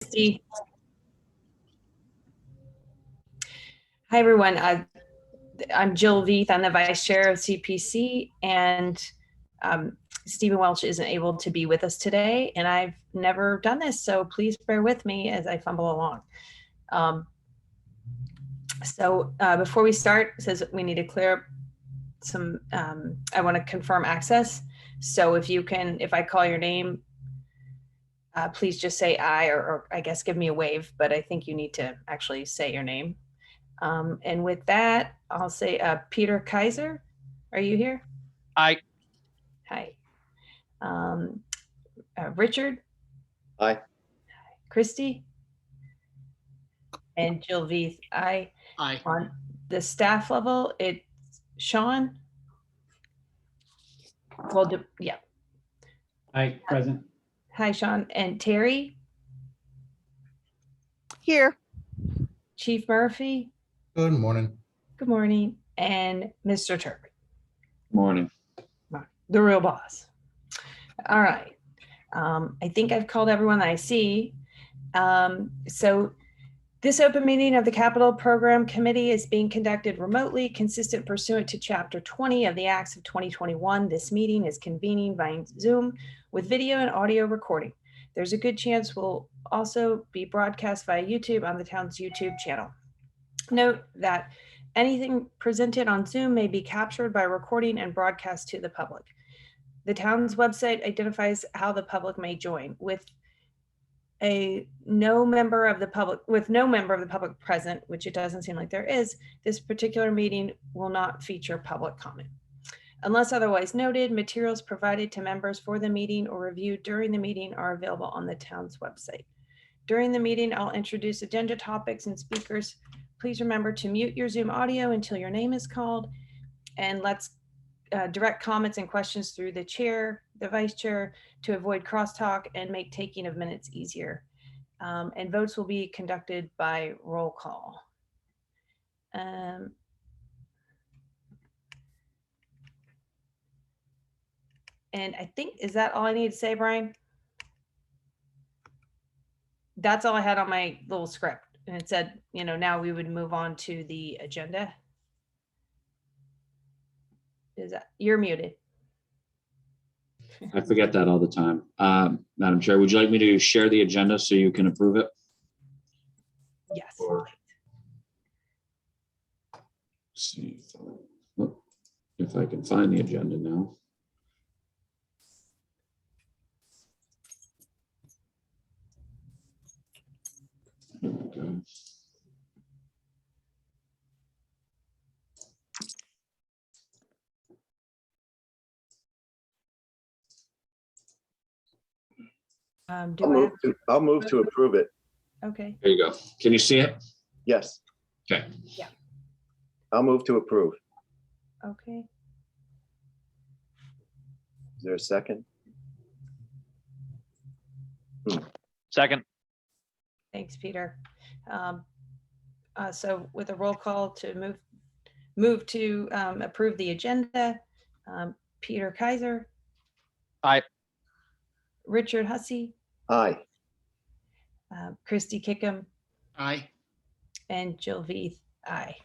Hi, everyone. I'm Jill Veith. I'm the vice chair of CPC, and Stephen Welch isn't able to be with us today, and I've never done this, so please bear with me as I fumble along. Before we start, it says we need to clear up some, I want to confirm access. So if I call your name, please just say aye, or I guess give me a wave, but I think you need to actually say your name. And with that, I'll say Peter Kaiser, are you here? Aye. Hi. Richard? Aye. Christy? And Jill Veith, aye. Aye. On the staff level, it's Sean? Well, yeah. Aye, present. Hi, Sean. And Terry? Here. Chief Murphy? Good morning. Good morning. And Mr. Turk? Morning. The real boss. All right. I think I've called everyone that I see. So this open meeting of the Capital Program Committee is being conducted remotely, consistent pursuant to Chapter 20 of the Acts of 2021. This meeting is convening by Zoom with video and audio recording. There's a good chance we'll also be broadcast via YouTube on the town's YouTube channel. Note that anything presented on Zoom may be captured by recording and broadcast to the public. The town's website identifies how the public may join. With no member of the public present, which it doesn't seem like there is, this particular meeting will not feature public comment. Unless otherwise noted, materials provided to members for the meeting or reviewed during the meeting are available on the town's website. During the meeting, I'll introduce agenda topics and speakers. Please remember to mute your Zoom audio until your name is called, and let's direct comments and questions through the chair, the vice chair, to avoid crosstalk and make taking of minutes easier. And votes will be conducted by roll call. And I think, is that all I need to say, Brian? That's all I had on my little script. And it said, now we would move on to the agenda. You're muted. I forget that all the time. Madam Chair, would you like me to share the agenda so you can approve it? Yes. Or see if I can find the agenda now. There we go. I'll move to approve it. Okay. There you go. Can you see it? Yes. Okay. Yeah. I'll move to approve. Okay. Is there a second? Second. Thanks, Peter. So with a roll call to move to approve the agenda, Peter Kaiser. Aye. Richard Hussey. Aye. Christy Kickham. Aye. And Jill Veith, aye.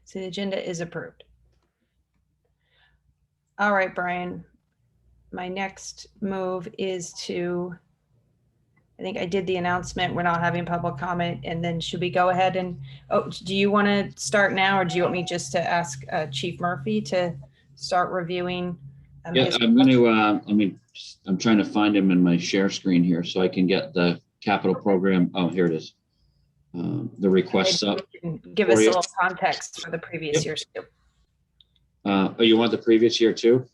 So the agenda is approved. All right, Brian. My next move is I think I did the announcement. We're not having public comment. And then should we go ahead and, do you want to start now, or do you want me just to ask Chief Murphy to start reviewing? Yeah, I'm going to, I'm trying to find him in my share screen here so I can get the capital program. Oh, here it is. The requests up. Give us a little context for the previous years too. Oh, you want the previous year too?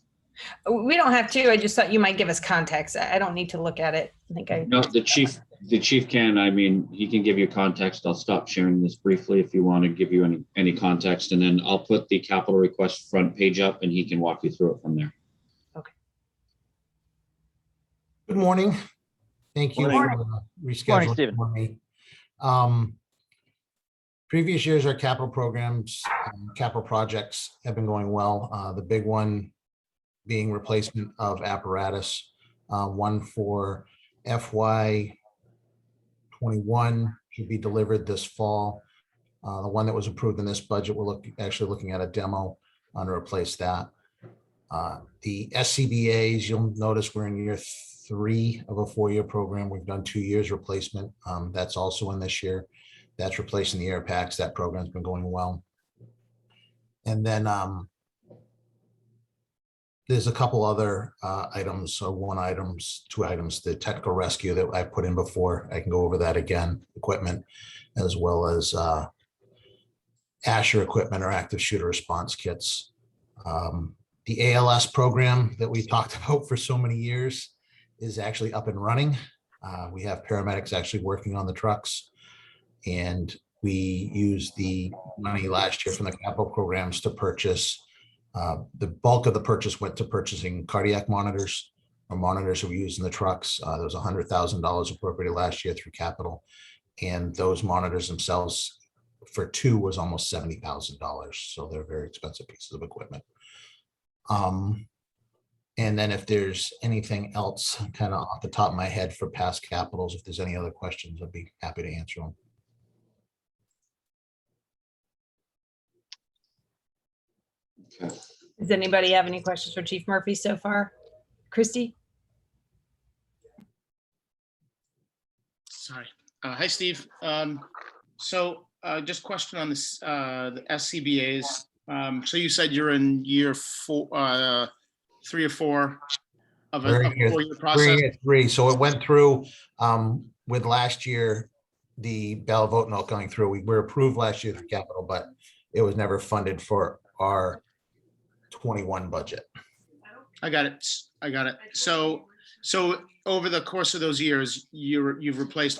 We don't have to. I just thought you might give us context. I don't need to look at it. I think No, the chief can. He can give you context. I'll stop sharing this briefly if you want to give you any context, and then I'll put the capital request front page up, and he can walk you through it from there. Okay. Good morning. Thank you for rescheduling for me. Previous years, our capital programs, capital projects have been going well. The big one being replacement of apparatus. One for FY 21 should be delivered this fall. The one that was approved in this budget, we're actually looking at a demo on to replace that. The SCBA's, you'll notice we're in year 3 of a 4-year program. We've done 2 years replacement. That's also in this year. That's replacing the air packs. That program's been going well. And then there's a couple other items, so 2 items, the technical rescue that I put in before. I can go over that again, equipment, as well as Asher equipment or active shooter response kits. The ALS program that we talked about for so many years is actually up and running. We have paramedics actually working on the trucks, and we used the money last year from the capital programs to purchase. The bulk of the purchase went to purchasing cardiac monitors or monitors that we use in the trucks. There was $100,000 appropriated last year through capital, and those monitors themselves for 2 was almost $70,000. So they're very expensive pieces of equipment. And then if there's anything else kind of off the top of my head for past capitals, if there's any other questions, I'd be happy to answer them. Okay. Does anybody have any questions for Chief Murphy so far? Christy? Sorry. Hi, Steve. Just question on this, the SCBA's. So you said you're in year 4, 3 or 4 of a 4-year process? Three. So it went through with last year, the ballot vote not going through. We were approved last year through capital, but it was never funded for our 21 budget. I got it. So over the course of those years, you've replaced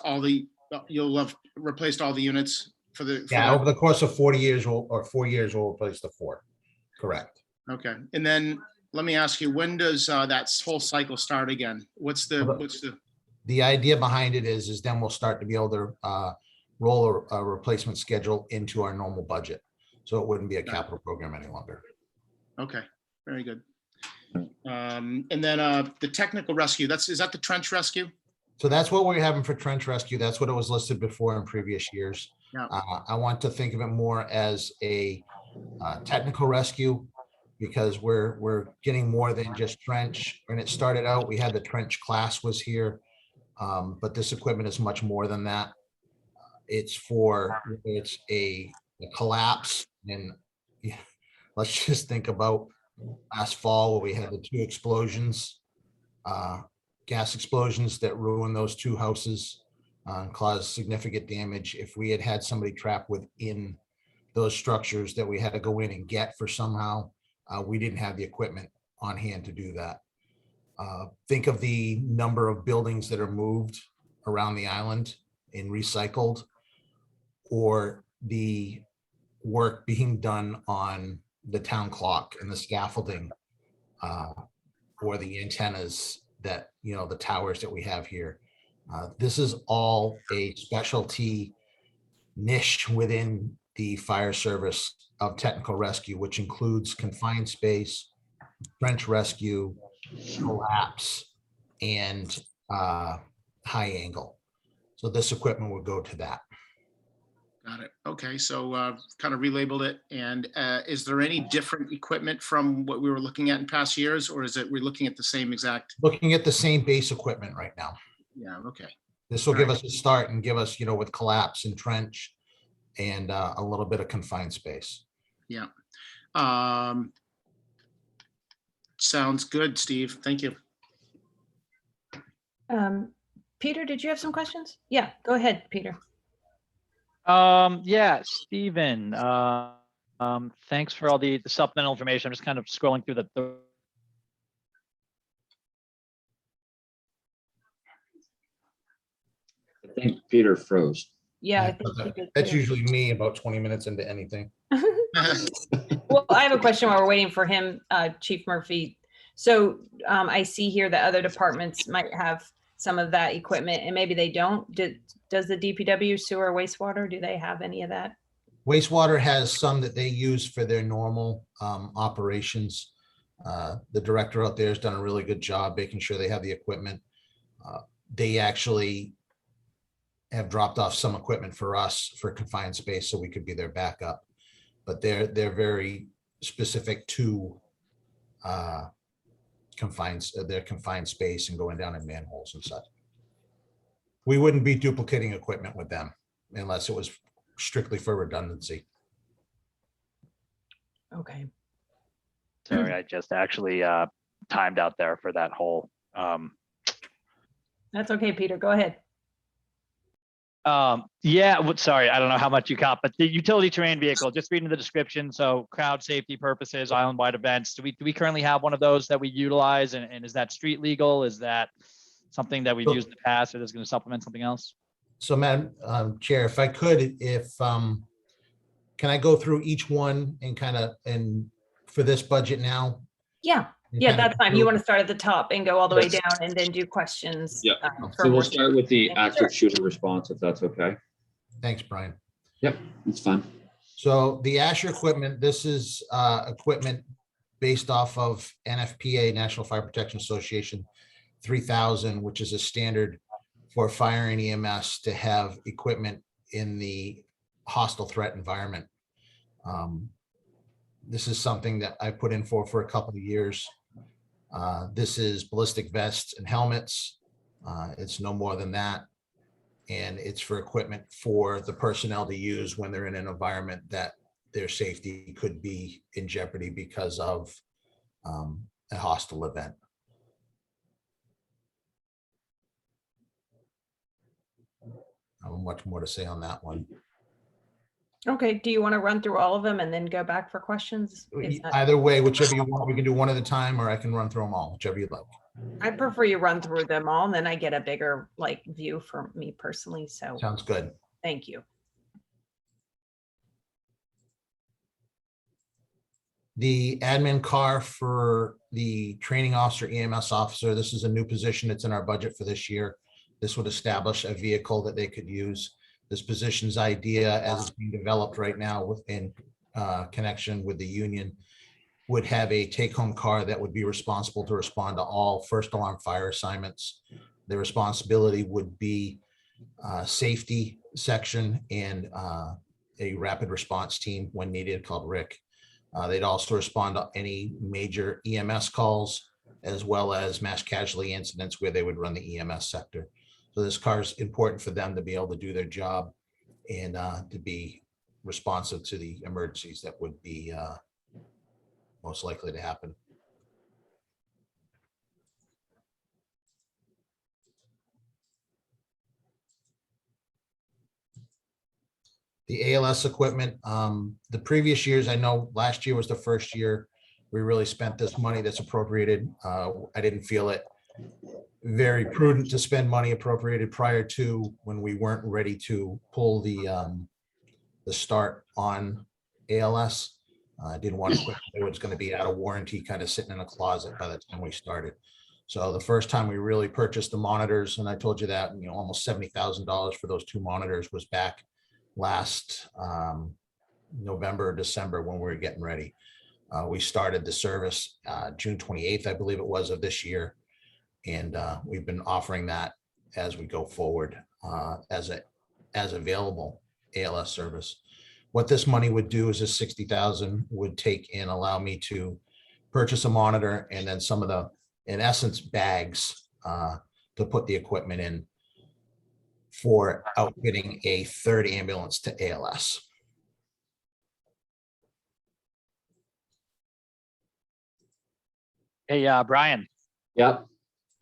you'll have replaced all the units for the. Over the course of 40 years or 4 years, we'll replace the 4. Correct. Okay. And then let me ask you, when does that whole cycle start again? What's the idea behind it is then we'll start to be able to roll a replacement schedule into our normal budget. So it wouldn't be a capital program any longer. Okay, very good. And then the technical rescue, is that the trench rescue? So that's what we're having for trench rescue. That's what it was listed before in previous years. Yeah. I want to think of it more as a technical rescue, because we're getting more than just trench. When it started out, we had the trench class was here, but this equipment is much more than that. It's a collapse, and let's just think about last fall where we had the 2 explosions, gas explosions that ruined those 2 houses, caused significant damage. If we had somebody trapped within those structures that we had to go in and get for somehow, we didn't have the equipment on hand to do that. Think of the number of buildings that are moved around the island and recycled, or the work being done on the town clock and the scaffolding, or the antennas that, the towers that we have here. This is all a specialty niche within the fire service of technical rescue, which includes confined space, trench rescue, collapse, and high angle. So this equipment would go to that. Got it. Okay, so kind of relabeled it. And is there any different equipment from what we were looking at in past years, or is it we're looking at the same exact? Looking at the same base equipment right now. Yeah, okay. This will give us a start and give us, with collapse and trench and a little bit of confined space. Yeah. Sounds good, Steve. Thank you. Peter, did you have some questions? Yeah, go ahead, Peter. Yeah, Stephen, thanks for all the supplemental information. I'm just kind of scrolling through the I think Peter froze. Yeah, I think he did That's too. usually me about 20 minutes into anything. Well, I have a question while we're waiting for him, Chief Murphy. So I see here that other departments might have some of that equipment, and maybe they don't. Does the DPW, sewer, wastewater, do they have any of that? Wastewater has some that they use for their normal operations. The director out there has done a really good job making sure they have the equipment. They actually have dropped off some equipment for us for confined space so we could be their backup. But they're very specific to their confined space and going down in manholes and such. We wouldn't be duplicating equipment with them unless it was strictly for redundancy. Okay. Sorry, I just actually timed out there for that whole. That's okay, Peter. Go ahead. Yeah, sorry, I don't know how much you caught, but the utility terrain vehicle, just reading the description. So crowd safety purposes, island-wide events. Do we currently have one of those that we utilize? And is that street legal? Is that something that we've used in the past, or is going to supplement something else? So, Madam Chair, if I could, can I go through each one and for this budget now? Yeah. And Yeah, kind of that's fine. You want to start at the top and go all the way down and then do questions. Yeah. for So we'll more- start with the Sure. active shooter response, if that's okay. Thanks, Brian. Yep, it's fine. So the Asher equipment, this is equipment based off of NFPA, National Fire Protection Association 3000, which is a standard for fire and EMS to have equipment in the hostile threat environment. This is something that I put in for a couple of years. This is ballistic vests and helmets. It's no more than that. And it's for equipment for the personnel to use when they're in an environment that their safety could be in jeopardy because of a hostile event. Not much more to say on that one. Okay. Do you want to run through all of them and then go back for questions? Is that- Either way, whichever you want, we can do one at a time, or I can run through them all, whichever you'd like. I prefer you run through them all and then I get a bigger view for me personally. So Sounds good. thank you. The admin car for the training officer, EMS officer, this is a new position that's in our budget for this year. This would establish a vehicle that they could use. This position's idea, as it's being developed right now within connection with the union, would have a take-home car that would be responsible to respond to all first alarm fire assignments. The responsibility would be safety section and a rapid response team when needed called RIC. They'd also respond to any major EMS calls, as well as mass casualty incidents where they would run the EMS sector. So this car is important for them to be able to do their job and to be responsive to the emergencies that would be most likely to happen. The ALS equipment, the previous years, I know last year was the first year we really spent this money that's appropriated. I didn't feel it very prudent to spend money appropriated prior to when we weren't ready to pull the start on ALS. I didn't want to, it was going to be out of warranty, kind of sitting in a closet by the time we started. So the first time we really purchased the monitors, and I told you that, almost $70,000 for those two monitors was back last November, December, when we were getting ready. We started the service June 28th, I believe it was, of this year. And we've been offering that as we go forward as available ALS service. What this money would do is this 60,000 would take and allow me to purchase a monitor and then some of the, in essence, bags to put the equipment in for outfitting a third ambulance to ALS. Hey, Brian, Yep.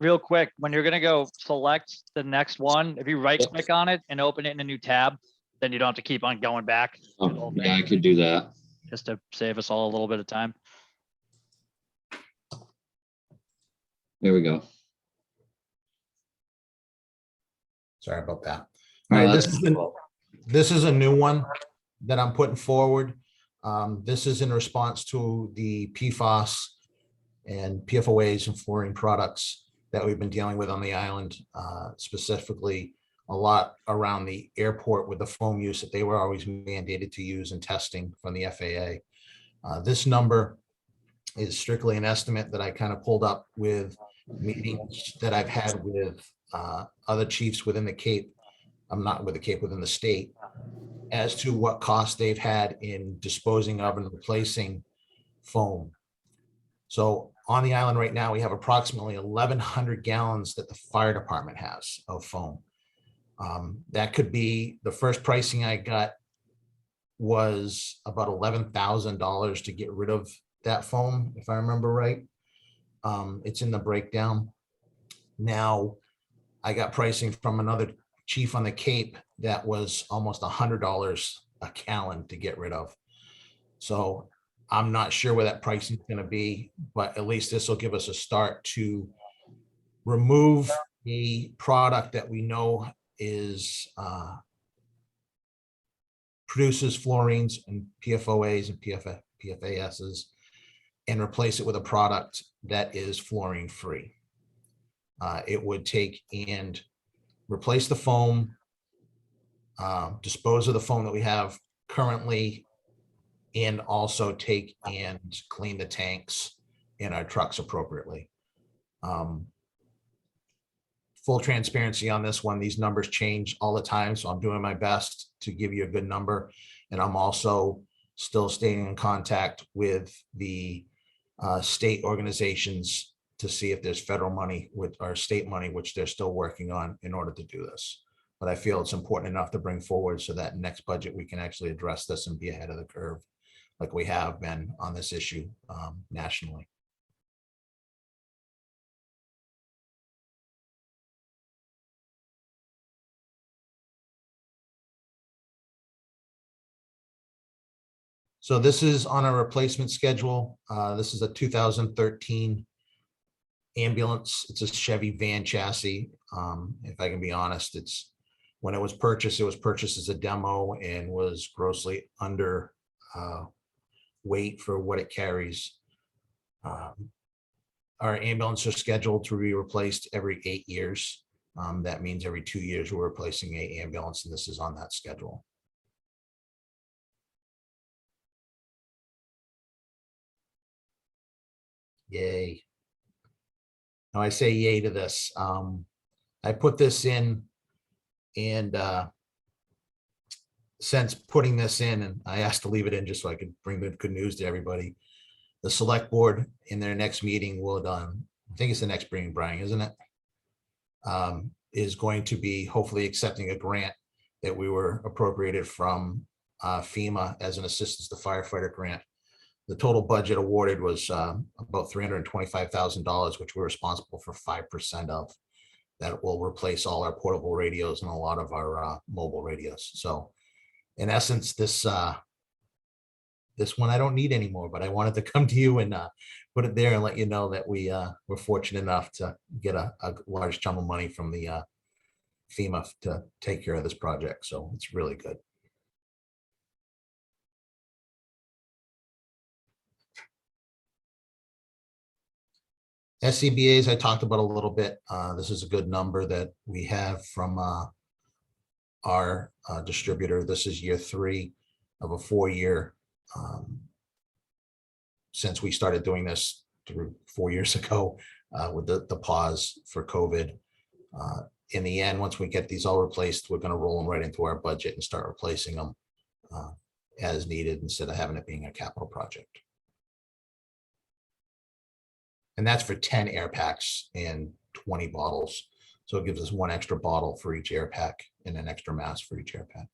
real quick, when you're gonna go select the next one, if you right click on it and open it in a new tab, then you don't have to keep on going back. to the whole Yeah, I thing, could do that. just to save us all a little bit of time. There we go. Sorry about that. All No, right, that's this is a new one that I'm putting forward. This is in response to the PFAS and PFOAs and fluorine products that we've been dealing with on the island, specifically a lot around the airport with the foam use that they were always mandated to use in testing from the FAA. This number is strictly an estimate that I kind of pulled up with meetings that I've had with other chiefs within the Cape. I'm not with the Cape, within the state, as to what costs they've had in disposing of and replacing foam. So on the island right now, we have approximately 1,100 gallons that the fire department has of foam. That could be, the first pricing I got was about $11,000 to get rid of that foam, if I remember right. It's in the breakdown. Now, I got pricing from another chief on the Cape that was almost $100 a gallon to get rid of. So I'm not sure where that pricing is going to be, but at least this will give us a start to remove a product that we know is produces fluorines and PFOAs and PFASs, and replace it with a product that is fluorine free. It would take and replace the foam, dispose of the foam that we have currently, and also take and clean the tanks in our trucks appropriately. Full transparency on this one, these numbers change all the time, so I'm doing my best to give you a good number. And I'm also still staying in contact with the state organizations to see if there's federal money with our state money, which they're still working on in order to do this. But I feel it's important enough to bring forward so that next budget we can actually address this and be ahead of the curve like we have been on this issue nationally. So this is on a replacement schedule. This is a 2013 ambulance. It's a Chevy van chassis. If I can be honest, it's when it was purchased as a demo and was grossly under weight for what it carries. Our ambulance are scheduled to be replaced every 8 years. That means every 2 years we're replacing an ambulance, and this is on that schedule. Yay. Now I say yay to this. I put this in, and since putting this in, and I asked to leave it in just so I could bring the good news to everybody. The select board in their next meeting will, I think it's the next meeting, Brian, isn't it? Is going to be hopefully accepting a grant that we were appropriated from FEMA as an assistance to firefighter grant. The total budget awarded was about $325,000, which we're responsible for 5% of. That will replace all our portable radios and a lot of our mobile radios. So in essence, this one I don't need anymore, but I wanted to come to you and put it there and let you know that we were fortunate enough to get a large chunk of money from the FEMA to take care of this project. So it's really good. SCBAs, I talked about a little bit. This is a good number that we have from our distributor. This is year 3 of a 4-year since we started doing this 4 years ago with the pause for COVID. In the end, once we get these all replaced, we're going to roll them right into our budget and start replacing them as needed instead of having it being a capital project. And that's for 10 air packs and 20 bottles. So it gives us 1 extra bottle for each air pack and an extra mask for each air pack.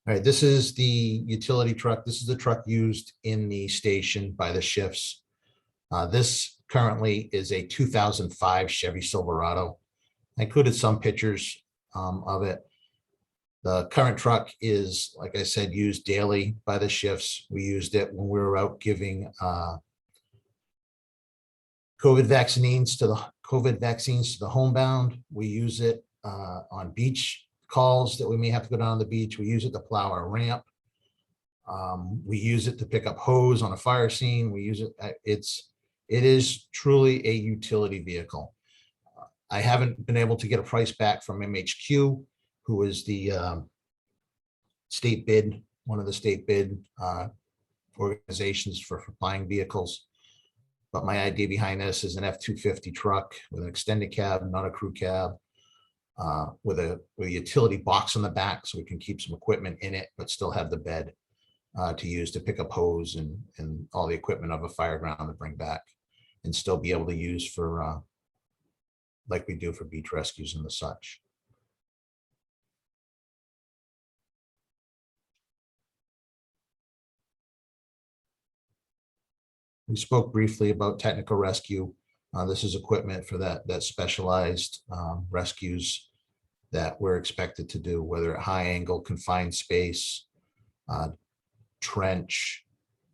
All right, this is the utility truck. This is the truck used in the station by the shifts. This currently is a 2005 Chevy Silverado. I included some pictures of it. The current truck is, like I said, used daily by the shifts. We used it when we were out giving COVID vaccines to the homebound. We use it on beach calls that we may have to go down the beach. We use it to plow our ramp. We use it to pick up hose on a fire scene. We use it. It is truly a utility vehicle. I haven't been able to get a price back from MHQ, who is the state bid, one of the state bid organizations for flying vehicles. But my idea behind this is an F-250 truck with an extended cab, not a crew cab, with a utility box on the back so we can keep some equipment in it, but still have the bed to use to pick up hose and all the equipment of a fireground to bring back, and still be able to use for like we do for beach rescues and the such. We spoke briefly about technical rescue. This is equipment for that specialized rescues that we're expected to do, whether at high angle, confined space, trench,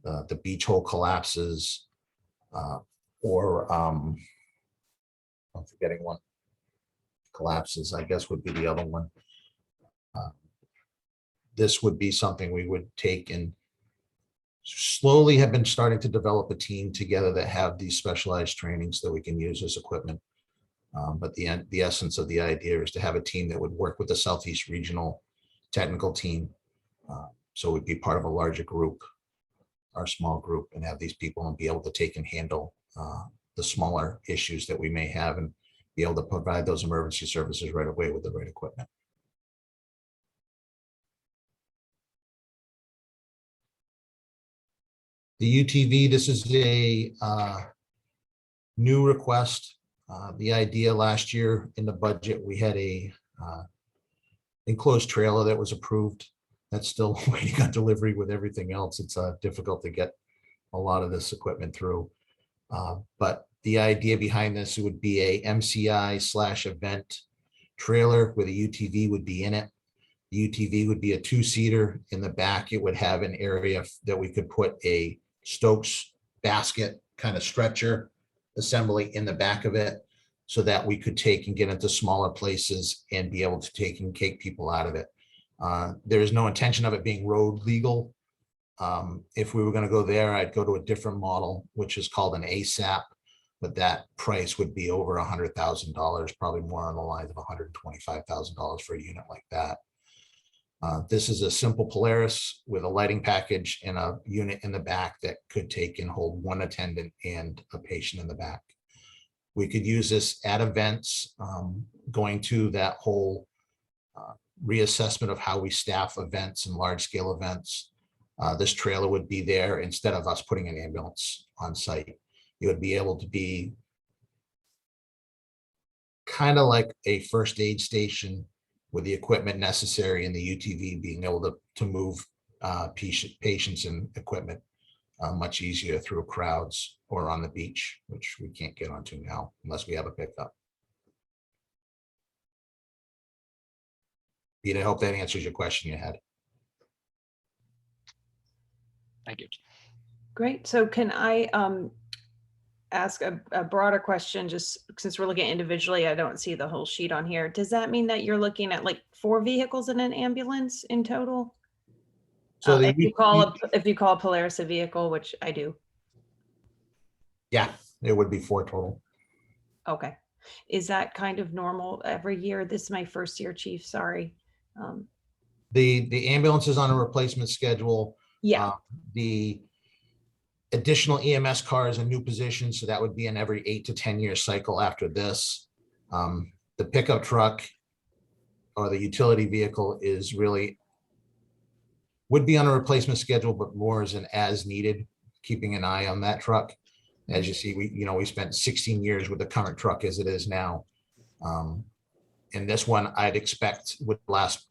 the beach hole collapses, or I'm forgetting one. Collapses, I guess, would be the other one. This would be something we would take and slowly have been starting to develop a team together that have these specialized trainings that we can use as equipment. But the essence of the idea is to have a team that would work with the Southeast Regional technical team. So we'd be part of a larger group, our small group, and have these people and be able to take and handle the smaller issues that we may have and be able to provide those emergency services right away with the right equipment. The UTV, this is a new request. The idea last year in the budget, we had a enclosed trailer that was approved. That's still waiting on delivery with everything else. It's difficult to get a lot of this equipment through. But the idea behind this would be a MCI/event trailer where the UTV would be in it. The UTV would be a two-seater. In the back, it would have an area that we could put a Stokes basket kind of stretcher assembly in the back of it so that we could take and get into smaller places and be able to take and take people out of it. There is no intention of it being road legal. If we were going to go there, I'd go to a different model, which is called an ASAP, but that price would be over $100,000, probably more on the lines of $125,000 for a unit like that. This is a simple Polaris with a lighting package and a unit in the back that could take and hold one attendant and a patient in the back. We could use this at events, going to that whole reassessment of how we staff events and large scale events. This trailer would be there instead of us putting an ambulance on site. It would be able to be kind of like a first aid station with the equipment necessary in the UTV being able to move patients and equipment much easier through crowds or on the beach, which we can't get onto now unless we have a pickup. Pete, I hope that answers your question you had. Thank you. Great. So can I ask a broader question, just since we're looking individually, I don't see the whole sheet on here. Does that mean that you're looking at like 4 vehicles in an ambulance in total? So if you call a Polaris a vehicle, which I do. Yeah, it would be 4 total. Okay. Is that kind of normal every year? This is my first year, Chief, sorry. The ambulance is on a replacement schedule. Yeah. The additional EMS car is a new position, so that would be an every 8 to 10 year cycle after this. The pickup truck or the utility vehicle is really would be on a replacement schedule, but more as an as needed, keeping an eye on that truck. As you see, we spent 16 years with the current truck as it is now. And this one I'd expect would last,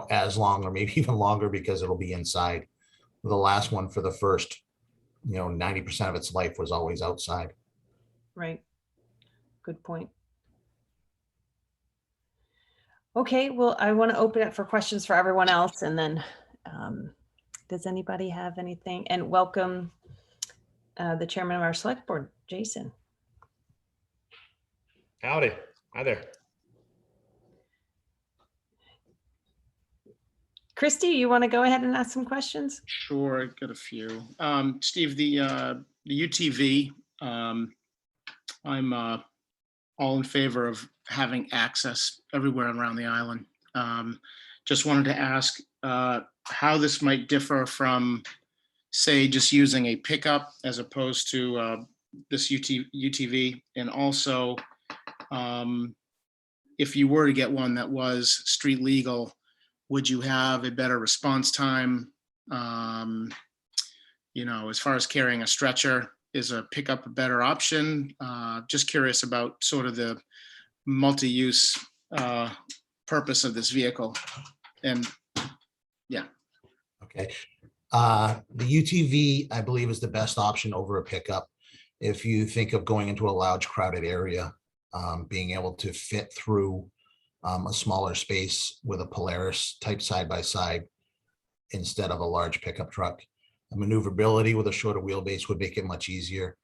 as long or maybe even longer because it'll be inside. The last one for the first 90% of its life was always outside. Right. Good point. Okay, well, I want to open it for questions for everyone else. And then does anybody have anything? And welcome the chairman of our select board, Jason. Howdy. Hi there. Christy, you want to go ahead and ask some questions? Sure, I've got a few. Steve, the UTV, I'm all in favor of having access everywhere around the island. Just wanted to ask how this might differ from say, just using a pickup as opposed to this UTV? And also, if you were to get one that was street legal, would you have a better response time? As far as carrying a stretcher, is a pickup a better option? Just curious about sort of the multi-use purpose of this vehicle. And Okay. The UTV, I believe, is the best option over a pickup. If you think of going into a large crowded area, being able to fit through a smaller space with a Polaris type side-by-side instead of a large pickup truck. The maneuverability with a shorter wheelbase would make it much easier.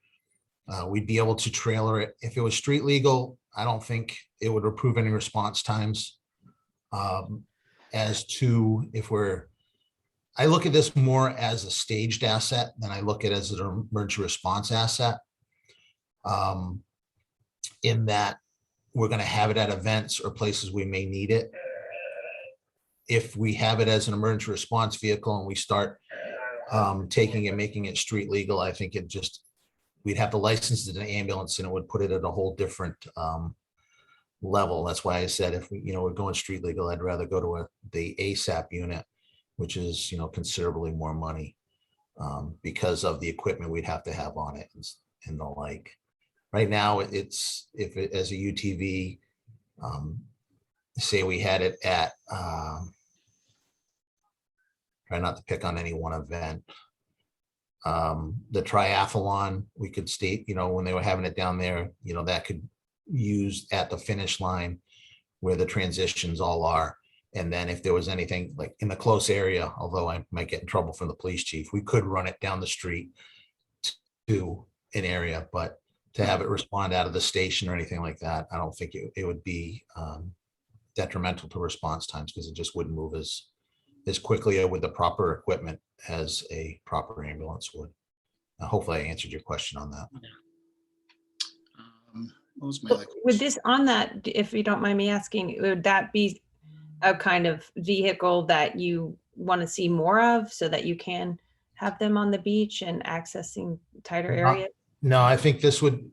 We'd be able to trailer it. If it was street legal, I don't think it would improve any response times. As to if I look at this more as a staged asset than I look at it as an emergency response asset. In that we're going to have it at events or places we may need it. If we have it as an emergency response vehicle and we start taking and making it street legal, I think we'd have to license it as an ambulance and it would put it at a whole different level. That's why I said if we're going street legal, I'd rather go to the ASAP unit, which is considerably more money because of the equipment we'd have to have on it and the like. Right now, as a UTV, say we had it at try not to pick on any one event. The triathlon, we could state, when they were having it down there, that could use at the finish line where the transitions all are. And then if there was anything like in the close area, although I might get in trouble from the police chief, we could run it down the street to an area, but to have it respond out of the station or anything like that, I don't think it would be detrimental to response times because it just wouldn't move as quickly with the proper equipment as a proper ambulance would. Hopefully I answered your question on that. What was my other With question? this on that, if you don't mind me asking, would that be a kind of vehicle that you want to see more of so that you can have them on the beach and accessing tighter areas? No, I think this would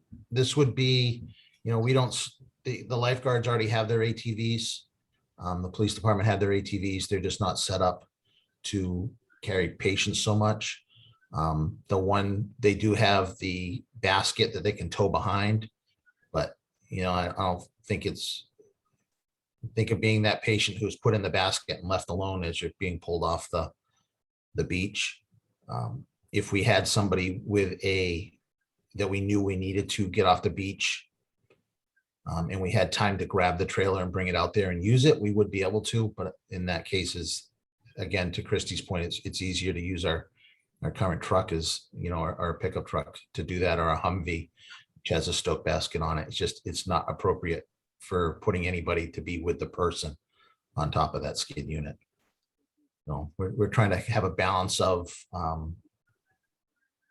be, the lifeguards already have their ATVs. The police department had their ATVs. They're just not set up to carry patients so much. They do have the basket that they can tow behind, but I don't think think of being that patient who's put in the basket and left alone as you're being pulled off the beach. If we had somebody that we knew we needed to get off the beach and we had time to grab the trailer and bring it out there and use it, we would be able to. But in that case, again, to Christie's point, it's easier to use our current truck as our pickup truck to do that, or a Humvee, which has a stoke basket on it. It's not appropriate for putting anybody to be with the person on top of that skid unit. So we're trying to have a balance of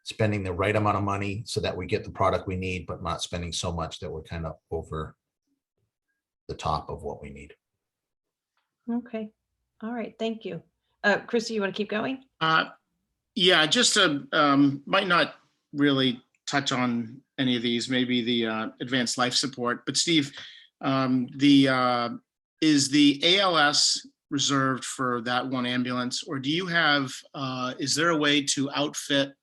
spending the right amount of money so that we get the product we need, but not spending so much that we're kind of over the top of what we need. Okay. All right. Thank you. Christy, you want to keep going? Yeah, just might not really touch on any of these, maybe the advanced life support, but Steve, is the ALS reserved for that one ambulance, or do you have, is there a way to outfit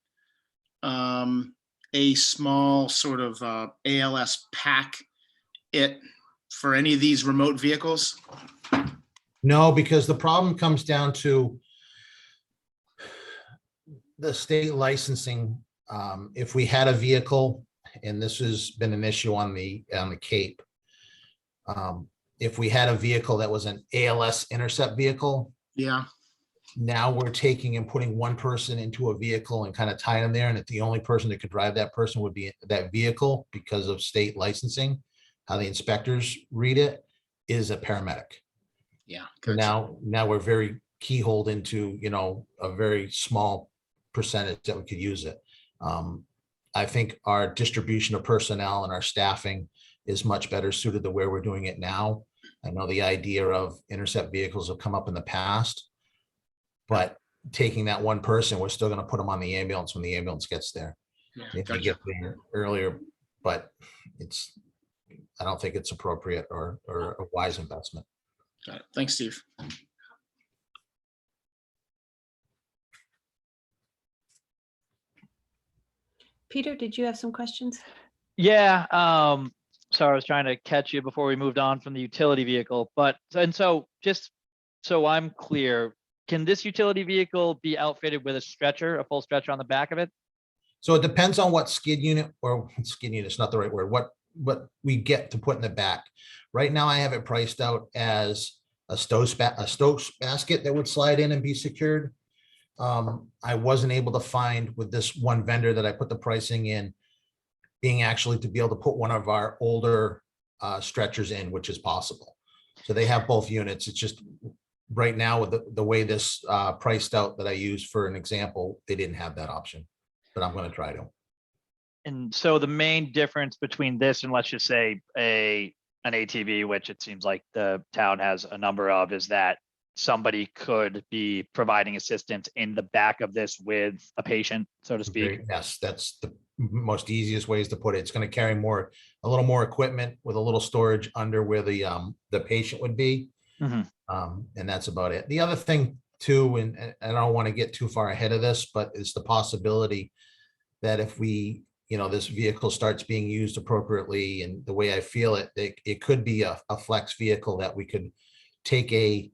a small sort of ALS pack for any of these remote vehicles? No, because the problem comes down to the state licensing. If we had a vehicle, and this has been an issue on the Cape, if we had a vehicle that was an ALS intercept vehicle, Yeah. now we're taking and putting one person into a vehicle and kind of tying them there, and if the only person that could drive that person would be that vehicle, because of state licensing, how the inspectors read it, is a paramedic. Yeah. Now we're very keyholed into a very small percentage that we could use it. I think our distribution of personnel and our staffing is much better suited to where we're doing it now. I know the idea of intercept vehicles have come up in the past, but taking that one person, we're still gonna put them on the ambulance when the ambulance gets there. Yeah, If they gotcha. get there earlier, but I don't think it's appropriate or a wise investment. Got it. Thanks, Steve. Peter, did you have some questions? Yeah, sorry, I was trying to catch you before we moved on from the utility vehicle, but, and so just so I'm clear, can this utility vehicle be outfitted with a stretcher, a full stretcher on the back of it? So it depends on what skid unit, or skid unit is not the right word, what we get to put in the back. Right now, I have it priced out as a stove basket that would slide in and be secured. I wasn't able to find with this one vendor that I put the pricing in, being actually to be able to put one of our older stretchers in, which is possible. So they have both units. It's just right now with the way this priced out that I used for an example, they didn't have that option, but I'm going to try to. And so the main difference between this and let's just say an ATV, which it seems like the town has a number of, is that somebody could be providing assistance in the back of this with a patient, so to speak. Yes, that's the most easiest ways to put it. It's going to carry a little more equipment with a little storage under where the patient would be. Mhm. And that's about it. The other thing too, and I don't want to get too far ahead of this, but it's the possibility that if this vehicle starts being used appropriately and the way I feel it could be a flex vehicle that we could take the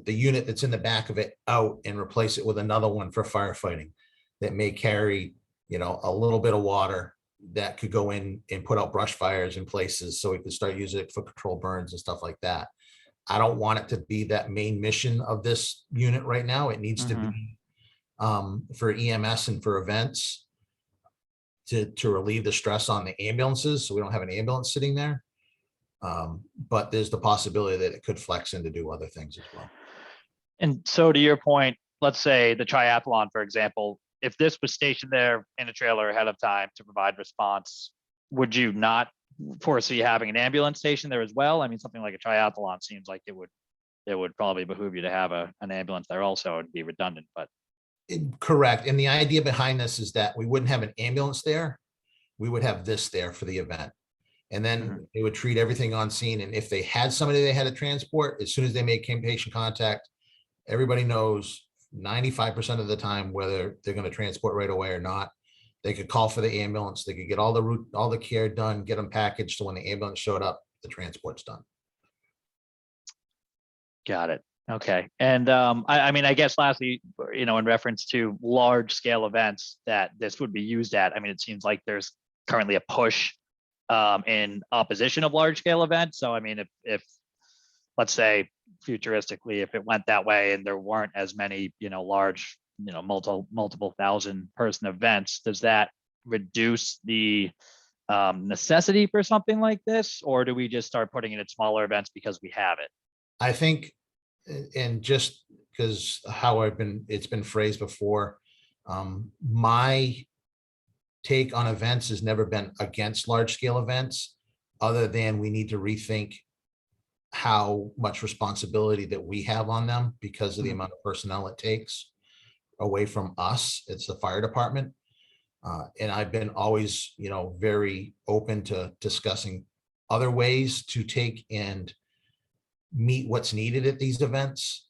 unit that's in the back of it out and replace it with another one for firefighting that may carry, a little bit of water that could go in and put out brush fires in places. So we could start using it for control burns and stuff like that. I don't want it to be that main mission of this unit right now. It needs to be for EMS and for events to relieve the stress on the ambulances. So we don't have an ambulance sitting there. But there's the possibility that it could flex in to do other things as well. And so to your point, let's say the triathlon, for example, if this was stationed there in a trailer ahead of time to provide response, would you not foresee having an ambulance station there as well? I mean, something like a triathlon seems like it would probably behoove you to have an ambulance there also and be redundant, but. Correct. And the idea behind this is that we wouldn't have an ambulance there. We would have this there for the event. And then they would treat everything on scene. And if they had somebody they had to transport, as soon as they make patient contact, everybody knows 95% of the time whether they're going to transport right away or not. They could call for the ambulance. They could get all the care done, get them packaged. So when the ambulance showed up, the transport's done. Got it. Okay. And I mean, I guess lastly, in reference to large scale events that this would be used at, I mean, it seems like there's currently a push in opposition of large scale events. So, I mean, if let's say futuristically, if it went that way and there weren't as many, large, multiple thousand person events, does that reduce the necessity for something like this? Or do we just start putting it at smaller events because we have it? I think, and just because how it's been phrased before, my take on events has never been against large scale events, other than we need to rethink how much responsibility that we have on them because of the amount of personnel it takes away from us. It's the fire department. And I've been always, very open to discussing other ways to take and meet what's needed at these events.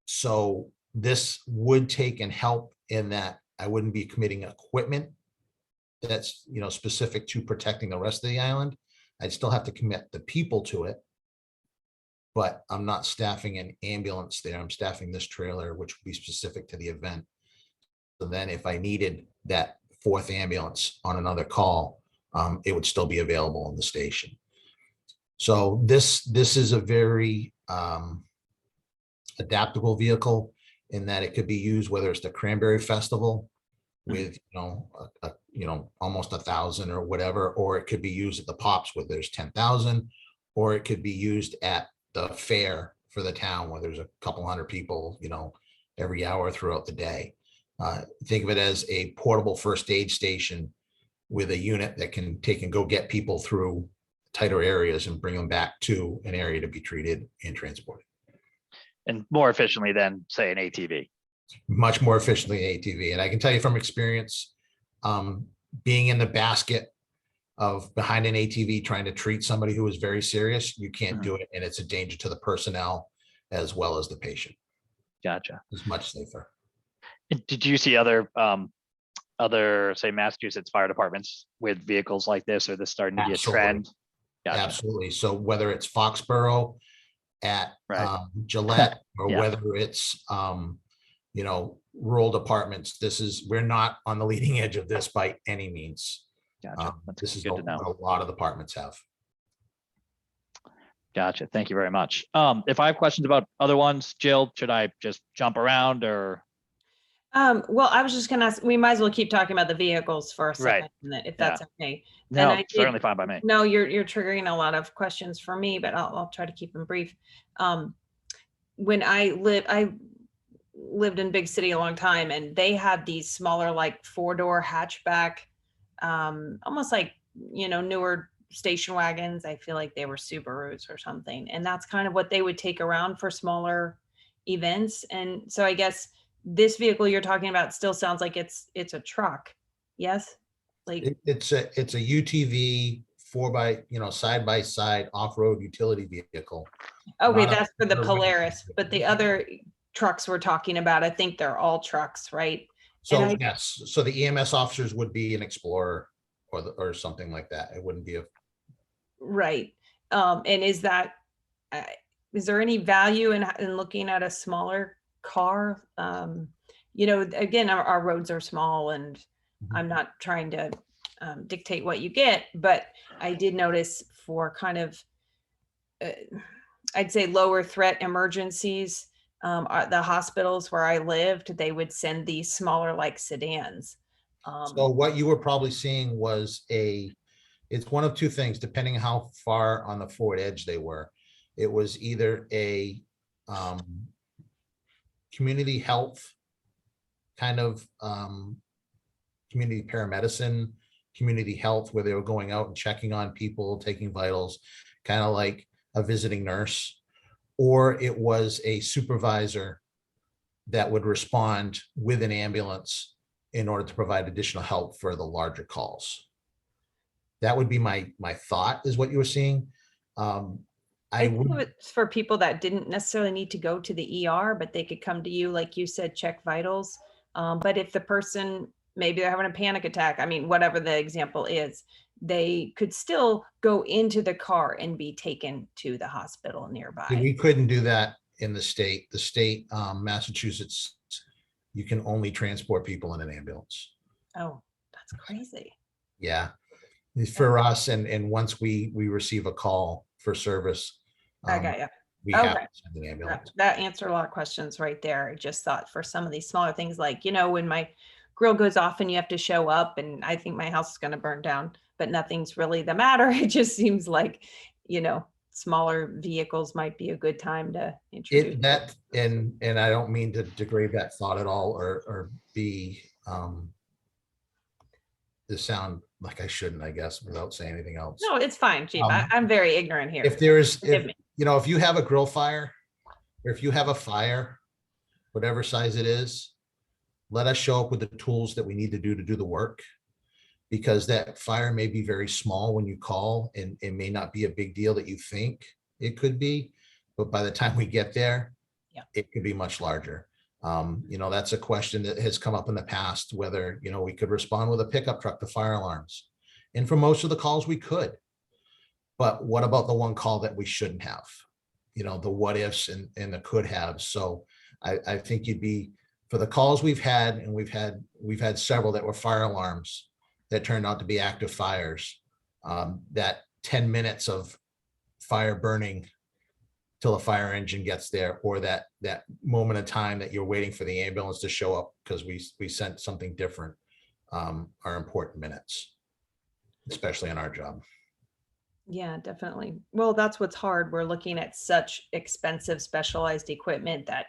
So this would take and help in that I wouldn't be committing equipment that's, specific to protecting the rest of the island. I'd still have to commit the people to it, but I'm not staffing an ambulance there. I'm staffing this trailer, which would be specific to the event. So then if I needed that fourth ambulance on another call, it would still be available in the station. So this is a very adaptable vehicle in that it could be used, whether it's the Cranberry Festival with, almost 1,000 or whatever, or it could be used at the Pops where there's 10,000, or it could be used at the fair for the town where there's a couple hundred people, every hour throughout the day. Think of it as a portable first aid station with a unit that can take and go get people through tighter areas and bring them back to an area to be treated and transported. And more efficiently than say an ATV. much more efficiently than ATV. And I can tell you from experience, being in the basket of behind an ATV trying to treat somebody who is very serious, you can't do it. And it's a danger to the personnel as well as the patient. Gotcha. It's much safer. Did you see other say Massachusetts fire departments with vehicles like this, or this starting to be a Absolutely. trend? Gotcha. Absolutely. So whether it's Foxborough at Right. Gillette or Yeah. whether it's, rural departments, we're not on the leading edge of this by any means. Gotcha. That's This is good to know. what a lot of departments have. Gotcha. Thank you very much. If I have questions about other ones, Jill, should I just jump around or? Well, I was just gonna ask, we might as well keep talking about the vehicles for a Right. second, if that's okay. No, I did- certainly fine by me. No, you're triggering a lot of questions for me, but I'll try to keep them brief. When I lived in big city a long time, and they had these smaller, like 4-door hatchback, almost like, newer station wagons. I feel like they were Subarus or something. And that's kind of what they would take around for smaller events. And so I guess this vehicle you're talking about still sounds like it's a truck. Yes? Like, It's a UTV side by side off-road utility vehicle. okay, not a- that's for the not a- Polaris, but the other trucks we're talking about, I think they're all trucks, right? So And yes, so the EMS officers would be an Explorer or something like that. It wouldn't be a, Right. And is there any value in looking at a smaller car? Again, our roads are small, and I'm not trying to dictate what you get, but I did notice for kind of, I'd say lower threat emergencies, the hospitals where I lived, they would send these smaller like sedans. so what you were probably seeing was it's one of two things, depending on how far on the forward edge they were. It was either a community health kind of community paramedicine, community health, where they were going out and checking on people, taking vitals, kind of like a visiting nurse, or it was a supervisor that would respond with an ambulance in order to provide additional help for the larger calls. That would be my thought, is what you were seeing. I think it's for people that didn't necessarily need to go to the ER, but they could come to you, like you said, check vitals. But if the person, maybe they're having a panic attack, I mean, whatever the example is, they could still go into the car and be taken to the hospital nearby. We couldn't do that in the state. The state, Massachusetts, you can only transport people in an ambulance. Oh, that's crazy. Yeah. For us, and once we receive a call for service, I got you. we have Okay. to send an ambulance. That answered a lot of questions right there. I just thought for some of these smaller things, like, when my grill goes off and you have to show up, and I think my house is going to burn down, but nothing's really the matter. It just seems like, smaller vehicles might be a good time to introduce. And I don't mean to degrade that thought at all, or be to sound like I shouldn't, I guess, without saying anything else. No, it's fine, Chief. I'm very ignorant here. If you have a grill fire, or if you have a fire, whatever size it is, let us show up with the tools that we need to do the work, because that fire may be very small when you call, and it may not be a big deal that you think it could be, but by the time we get there, it could be much larger. That's a question that has come up in the past, whether, we could respond with a pickup truck to fire alarms. And for most of the calls we could, but what about the one call that we shouldn't have? The what ifs and the could have. So I think for the calls we've had, and we've had several that were fire alarms that turned out to be active fires, that 10 minutes of fire burning till a fire engine gets there, or that moment of time that you're waiting for the ambulance to show up because we sent something different, are important minutes, especially in our job. Yeah, definitely. Well, that's what's hard. We're looking at such expensive specialized equipment that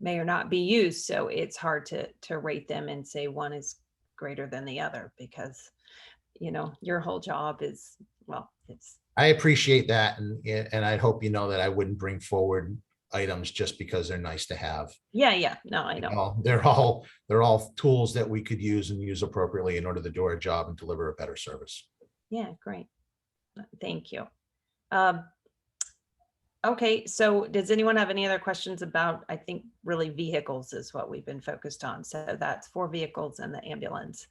may or not be used. So it's hard to rate them and say one is greater than the other, because, your whole job is, well, it's. I appreciate that. And I hope that I wouldn't bring forward items just because they're nice to have. Yeah. No, I know. Well, they're all tools that we could use and use appropriately in order to do our job and deliver a better service. Yeah, great. Thank you. Okay, so does anyone have any other questions about, I think really vehicles is what we've been focused on. So that's 4 vehicles and the ambulance.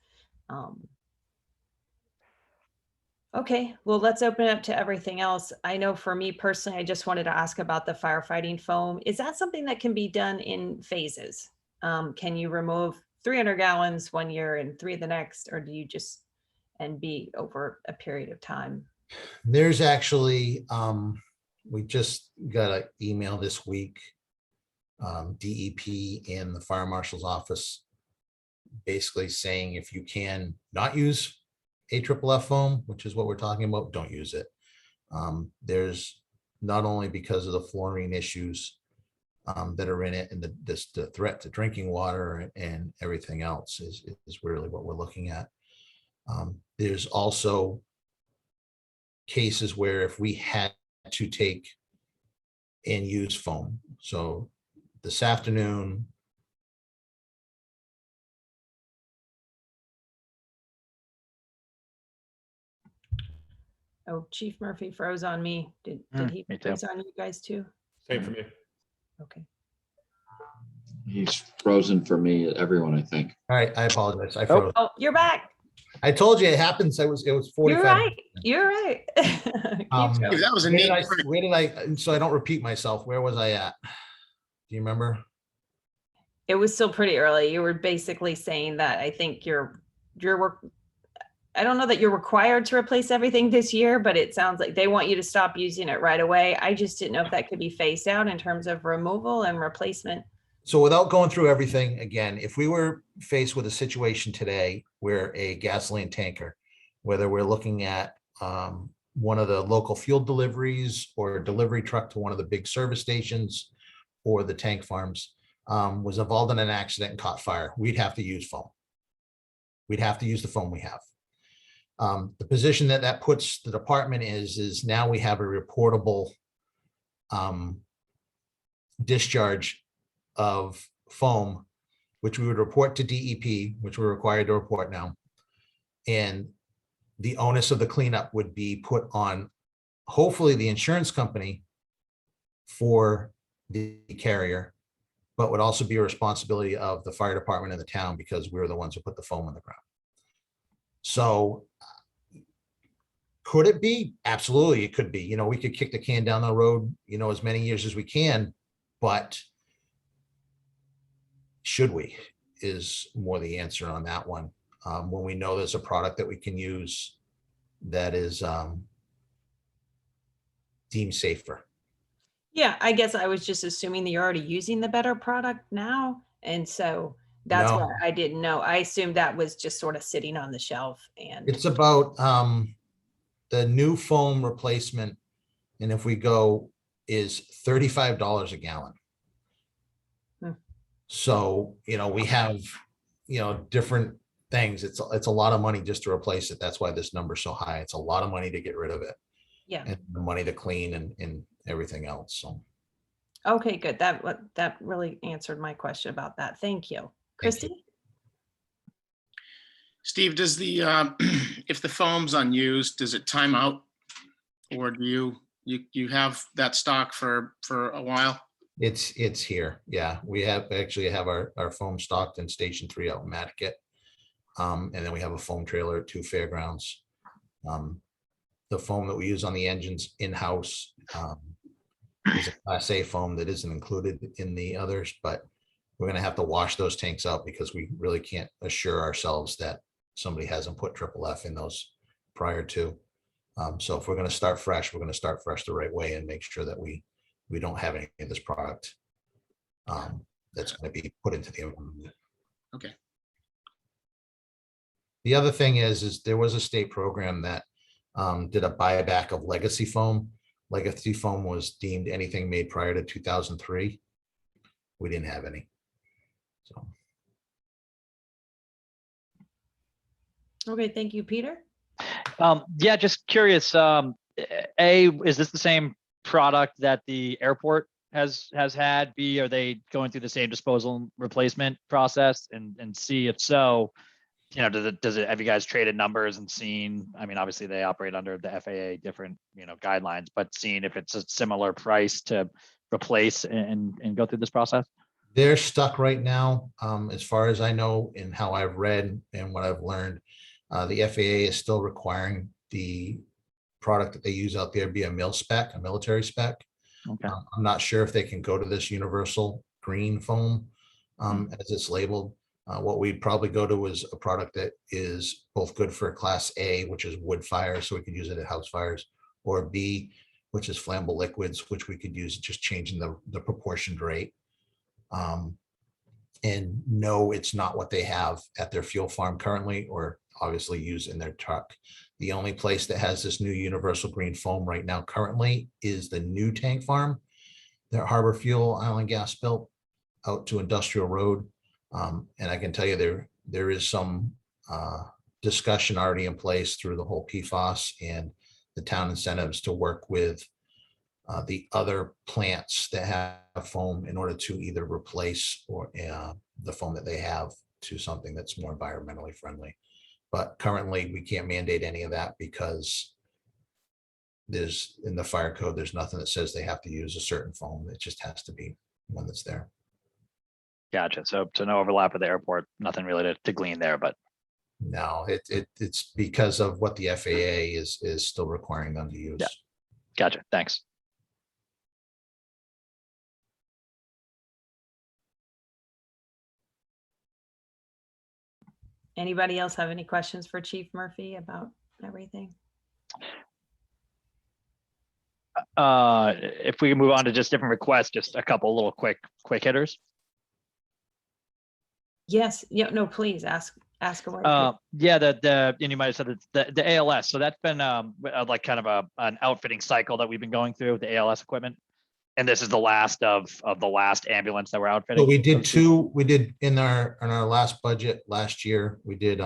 Okay, well, let's open it up to everything else. I know for me personally, I just wanted to ask about the firefighting foam. Is that something that can be done in phases? Can you remove 300 gallons one year and 3 the next, or do you just, and be over a period of time? There's actually, we just got an email this week, DEP and the fire marshal's office basically saying if you can not use AFFF foam, which is what we're talking about, don't use it. There's not only because of the fluorine issues that are in it and the threat to drinking water and everything else is really what we're looking at. There's also cases where if we had to take and use foam. So this afternoon, Oh, Chief Murphy froze on me. Did he me too. freeze on you guys too? Same for me. Okay. He's frozen for me, everyone, I think. all right, I apologize. I froze. Oh, you're back. I told you it happens. It was 45. You're right. You're right. Keep Um, going. That was a Where neat did trick. where did I, so I don't repeat myself, where was I at? Do you remember? It was still pretty early. You were basically saying that I think your work, I don't know that you're required to replace everything this year, but it sounds like they want you to stop using it right away. I just didn't know if that could be phased out in terms of removal and replacement. So without going through everything again, if we were faced with a situation today where a gasoline tanker, whether we're looking at one of the local fuel deliveries or a delivery truck to one of the big service stations or the tank farms, was involved in an accident and caught fire, we'd have to use foam. We'd have to use the foam we have. The position that puts the department is now we have a reportable discharge of foam, which we would report to DEP, which we're required to report now. And the onus of the cleanup would be put on, hopefully, the insurance company for the carrier, but would also be a responsibility of the fire department and the town because we're the ones who put the foam on the ground. So could it be? Absolutely, it could be. We could kick the can down the road, as many years as we can, but should we is more the answer on that one. When we know there's a product that we can use that is deemed safer. Yeah, I guess I was just assuming that you're already using the better product now. And so that's No. why I didn't know. I assumed that was just sort of sitting on the shelf and It's about the new foam replacement, and if we go, is $35 a gallon. So, we have, different things. It's a lot of money just to replace it. That's why this number's so high. It's a lot of money to get rid of it. yeah. And the money to clean and everything else. So Okay, good. That really answered my question about that. Thank you. Christy? Steve, does the, if the foam's unused, does it time out? Or do you have that stock for a while? it's here. Yeah, we actually have our foam stocked in Station 3 out in Matticat. And then we have a foam trailer at 2 fairgrounds. The foam that we use on the engines in-house is a Class A foam that isn't included in the others, but we're gonna have to wash those tanks out because we really can't assure ourselves that somebody hasn't put FFF in those prior to. So if we're gonna start fresh, we're gonna start fresh the right way and make sure that we don't have any of this product that's gonna be put into the environment. Okay. The other thing is there was a state program that did a buyback of legacy foam. Legacy foam was deemed anything made prior to 2003. We didn't have any. So. Okay, thank you, Peter. Yeah, just curious. Is this the same product that the airport has had? B, are they going through the same disposal and replacement process? And C, if so, you know, does it, have you guys traded numbers and seen, I mean, obviously they operate under the FAA different, you know, guidelines, but seeing if it's a similar price to replace and go through this process? They're stuck right now, as far as I know, and how I've read and what I've learned. The FAA is still requiring the product that they use out there be a mil spec, a military spec. Okay. I'm not sure if they can go to this universal green foam as it's labeled. What we'd probably go to is a product that is both good for class A, which is wood fire, so we could use it at house fires, or B, which is flammable liquids, which we could use just changing the proportioned rate. And no, it's not what they have at their fuel farm currently, or obviously use in their truck. The only place that has this new universal green foam right now currently is the new tank farm. Their Harbor Fuel Island Gas built out to Industrial Road. And I can tell you there is some discussion already in place through the whole PFAS and the town incentives to work with the other plants that have foam in order to either replace or the foam that they have to something that's more environmentally friendly. But currently we can't mandate any of that because there's in the fire code, there's nothing that says they have to use a certain foam. It just has to be one that's there. Gotcha. So no overlap with the airport, nothing really to glean there, but No, it's because of what the FAA is still requiring them to use. Yeah. Gotcha. Thanks. Anybody else have any questions for Chief Murphy about everything? If we can move on to just different requests, just a couple little quick hitters. Yes, yeah, no, please ask away. Yeah, and you might have said it's the ALS. So that's been like kind of an outfitting cycle that we've been going through with the ALS equipment. And this is the last of the last ambulance that we're outfitting. So we did two, we did in our last budget last year, we did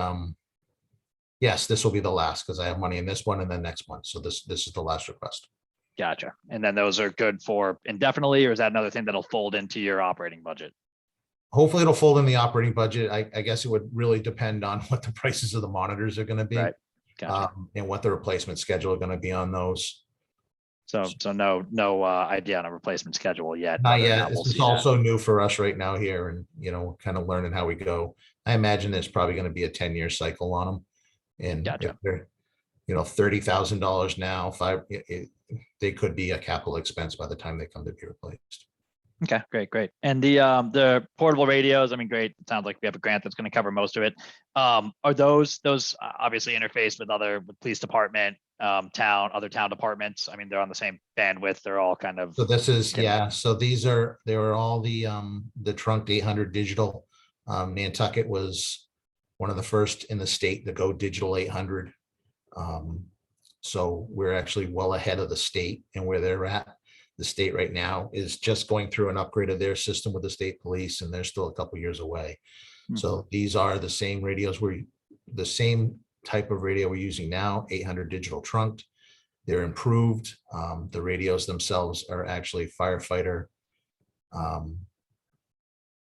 yes, this will be the last because I have money in this one and then next one. So this is the last request. Gotcha. And then those are good for indefinitely, or is that another thing that'll fold into your operating budget? Hopefully it'll fold in the operating budget. I guess it would really depend on what the prices of the monitors are going to be. Right. Gotcha. And what the replacement schedule are going to be on those. So no idea on a replacement schedule yet. Not whether or yet. not we'll It's see that. also new for us right now here and, you know, kind of learning how we go. I imagine there's probably going to be a 10-year cycle on them. And Gotcha. if they're, you know, $30,000 now, they could be a capital expense by the time they come to be replaced. Okay, great. And the portable radios, I mean, great. It sounds like we have a grant that's going to cover most of it. Are those obviously interface with police department, other town departments? I mean, they're on the same bandwidth. They're all kind of. So this is, yeah, so they were all the trunked 800 digital. Nantucket was one of the first in the state to go digital 800. So we're actually well ahead of the state and where they're at. The state right now is just going through an upgrade of their system with the state police, and they're still a couple years away. So these are the same radios, the same type of radio we're using now, 800 digital trunked. They're improved. The radios themselves are actually firefighter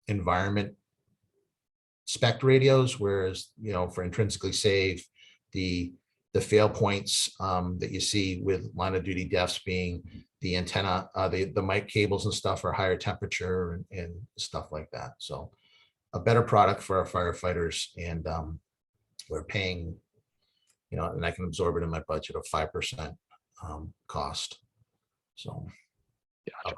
environment spec radios, whereas, you know, for intrinsically safe, the fail points that you see with line of duty deaths being the antenna, the mic cables and stuff are higher temperature and stuff like that. So a better product for our firefighters, and we're paying, you know, and I can absorb it in my budget of 5% cost. So. Gotcha.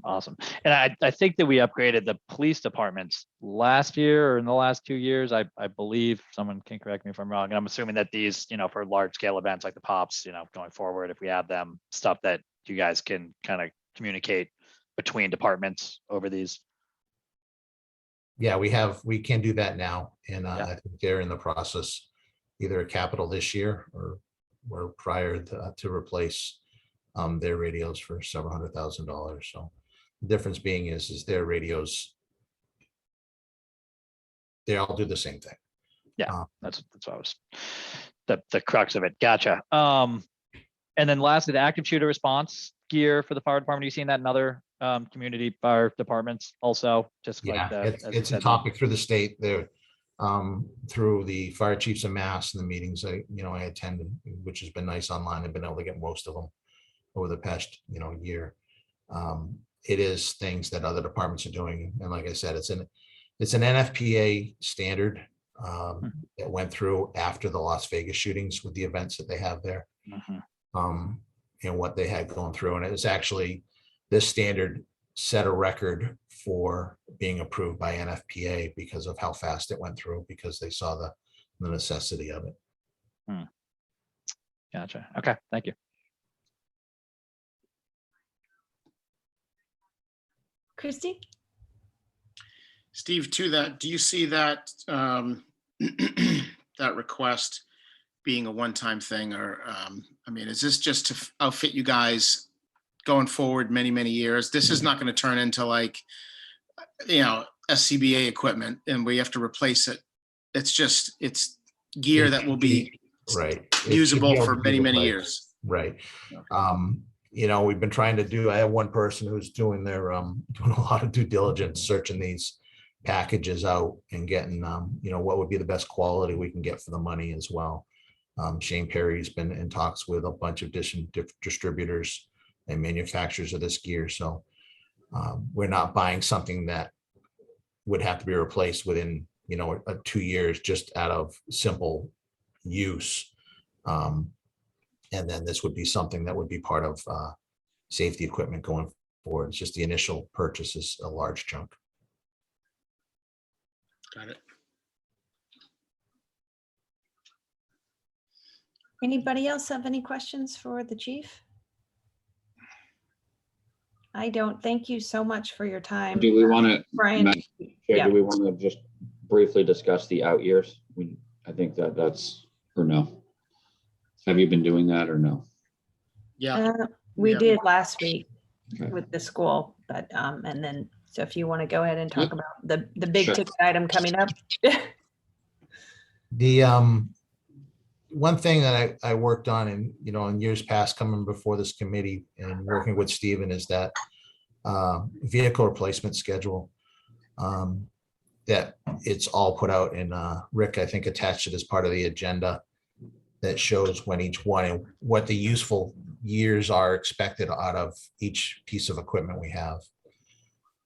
Awesome. And I think that we upgraded the police departments last year or in the last 2 years. I believe, someone can correct me if I'm wrong. And I'm assuming that these, you know, for large scale events like the pops, you know, going forward, if we have them, stuff that you guys can kind of communicate between departments over these. Yeah, we can do that now. And Yeah. I think they're in the process, either a capital this year or prior to replace their radios for several $100,000. So the difference being is their radios, they all do the same thing. Yeah, that's what I was the crux of it. Gotcha. And then lastly, the active shooter response gear for the fire department. Are you seeing that in other community fire departments also, just like Yeah, the, it's, as you it's a said, topic through the state there, through the fire chiefs of Mass and the meetings I attended, which has been nice online. I've been able to get most of them over the past, year. It is things that other departments are doing. And like I said, it's an NFPA standard that went through after the Las Vegas shootings with the events that they have there. And what they had going through. And it was actually, this standard set a record for being approved by NFPA because of how fast it went through, because they saw the necessity of it. Gotcha. Okay, thank you. Christie? Steve, to that, do you see that that request being a one-time thing, or I mean, is this just to outfit you guys going forward many, many years? This is not going to turn into like, SCBA equipment and we have to replace it. It's gear that will be Right. It should be usable able for to be many, many replaced. years. Right. Okay. We've been trying to do, I have one person who's doing their, doing a lot of due diligence, searching these packages out and getting, what would be the best quality we can get for the money as well. Shane Perry's been in talks with a bunch of different distributors and manufacturers of this gear. So we're not buying something that would have to be replaced within, 2 years, just out of simple use. And then this would be something that would be part of safety equipment going forward. It's just the initial purchase is a large chunk. Got it. Anybody else have any questions for the chief? I don't. Thank you so much for your time. Do we want to, Brian? Yeah. do we want to just briefly discuss the out years? I think that's, or no? Have you been doing that or no? Yeah. We Yeah. did last week Okay. with the school, but and then, so if you want to go ahead and talk Yep. about the big Sure. ticket item coming up. The one thing that I worked on in years past, coming before this committee and working with Stephen, is that vehicle replacement schedule that it's all put out in Rick, I think, attached it as part of the agenda that shows when each one and what the useful years are expected out of each piece of equipment we have.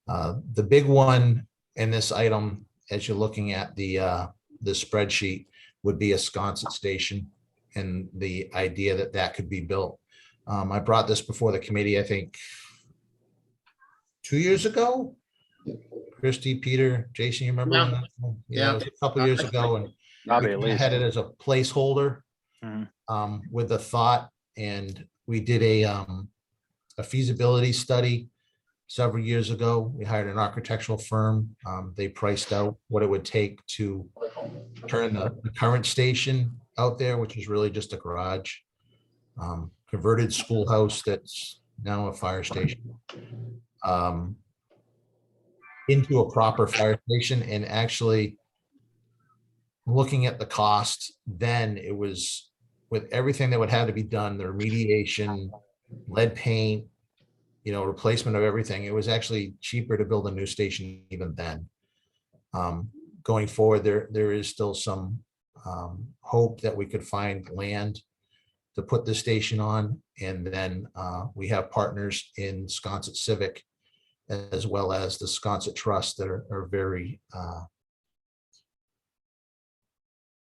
The big one in this item, as you're looking at the spreadsheet, would be a sconset station and the idea that that could be built. I brought this before the committee, I think 2 years ago. Christy, Peter, Jason, you remember? Yeah. Yeah, it was a couple years ago, and Probably we at kinda least. had it as a placeholder Mhm. with the thought, and we did a feasibility study several years ago. We hired an architectural firm. They priced out what it would take to turn the current station out there, which is really just a garage, converted schoolhouse that's now a fire station, into a proper fire station. And actually, looking at the cost, then it was, with everything that would have to be done, the remediation, lead paint, replacement of everything, it was actually cheaper to build a new station even then. Going forward, there is still some hope that we could find land to put the station on. And then we have partners in Sconset Civic, as well as the Sconset Trust, that are very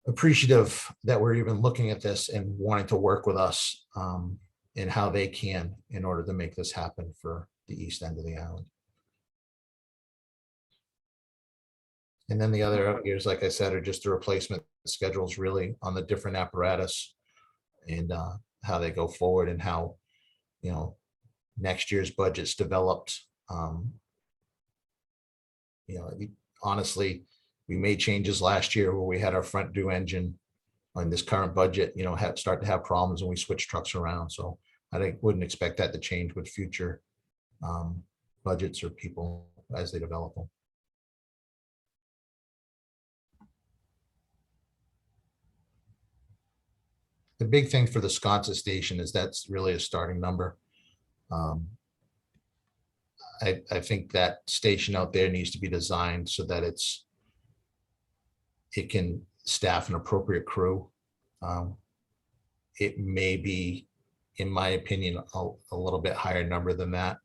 appreciative that we're even looking at this and wanting to work with us in how they can, in order to make this happen for the east end of the island. And then the other out years, like I said, are just the replacement schedules really on the different apparatus and how they go forward, and how, next year's budget's developed. Honestly, we made changes last year where we had our front due engine on this current budget, start to have problems, and we switched trucks around. So I wouldn't expect that to change with future budgets or people as they develop them. The big thing for the Sconset station is that's really a starting number. I think that station out there needs to be designed so that it can staff an appropriate crew. It may be, in my opinion, a little bit higher number than that.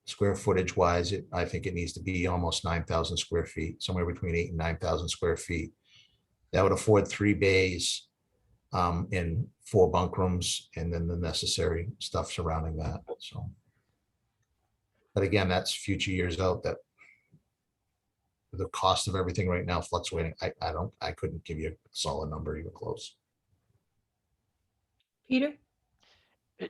Square footage wise, I think it needs to be almost 9,000 square feet, somewhere between 8,000 and 9,000 square feet. That would afford 3 bays and 4 bunk rooms, and then the necessary stuff surrounding that. So, but again, that's future years out. That the cost of everything right now fluctuating. I couldn't give you a solid number even close. Peter?